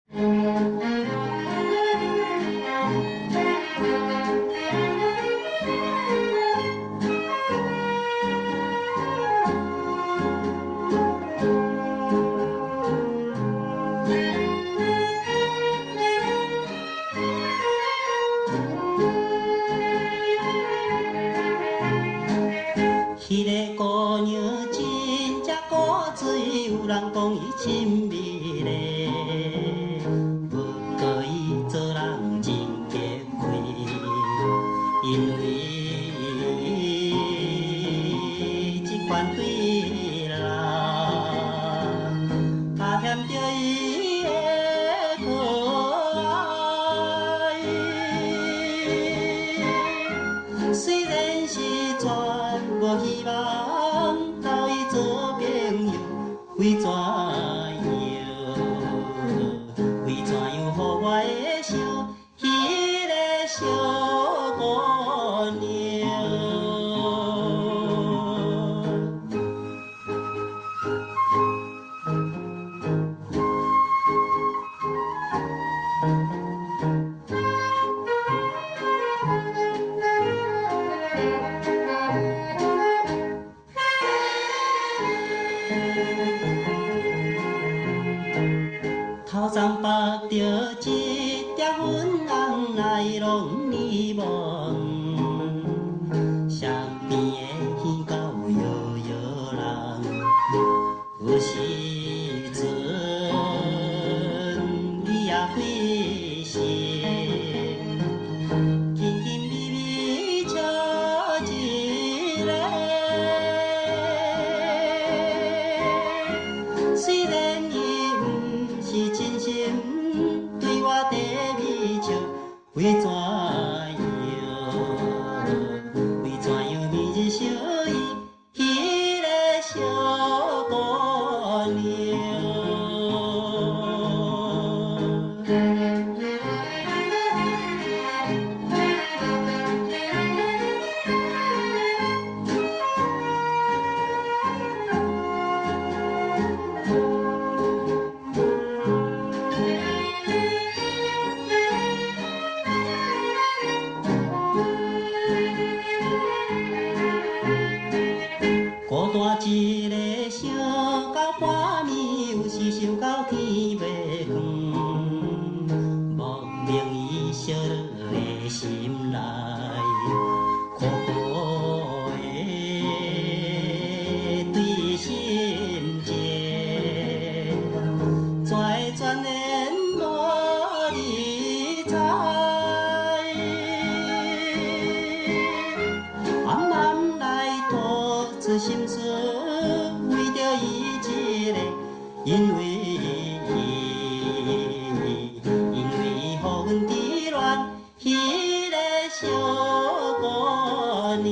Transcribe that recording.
迄个姑娘真正古水，有人讲伊真美丽，不过伊做人真结亏，因为这款对人，加添着伊的可爱，虽然是全无希望，交伊做朋友，为怎样？为怎样？予我会想迄个小姑娘。头上绑着一条粉红来龙呢毛，身边的耳狗摇摇人，有时阵伊也会心，轻轻微微笑一个，虽然伊不是真心对我低微笑，为怎样？为怎样明日想伊迄个小姑娘？孤单一个想到半暝，有时想到天袂光，莫名伊烧落个心内，苦苦的对伊心结，怎会全然无理睬？暗暗来吐出心事，为着伊一个，因为伊予阮痴恋迄个小姑娘。